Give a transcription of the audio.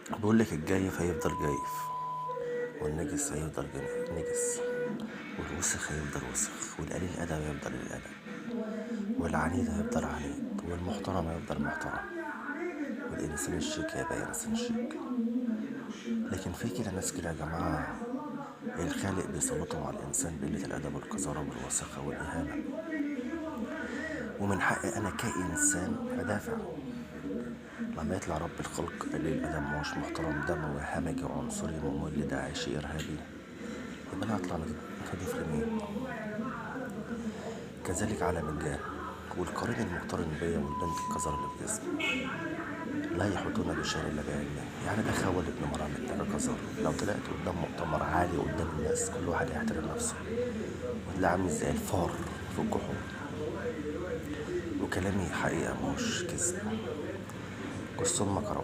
بيقولك الجايف هيفضل جايف، والنجس هيفضل نجس، والوسخ هيفضل وسخ، والقليل الأدب هيفضل الأدب، والعنيد هيفضل عنيد، والمحترم هيفضل محترم، والإنسان الشيك هيبقى إنسان شيك. لكن في كده ناس كده يا جماعة، الخالق بيسلطهم على الإنسان بقلة الأدب والقذارة والوسخة والإهانة. ومن حقي أنا كإنسان أدافع. لما يطلع رب الخلق قليل الأدب مش محترم دموي همجي عنصري ممل داعشي إرهابي، يبقى أنا هطلع نضيف لمين؟ كذلك عالم الجاه والقرين المقترن بيا والبنت القذرة اللي في جسمي لا يحيطون بشيء إلا بعلمه. يعني ده خول ابن مرام ده قذر، لو طلعت قدام مؤتمر عالي قدام الناس كل واحد يحترم نفسه، وتلاقي عامل زي الفار في الجحور. وكلامي حقيقة مش كذب. قص أمك يا رب.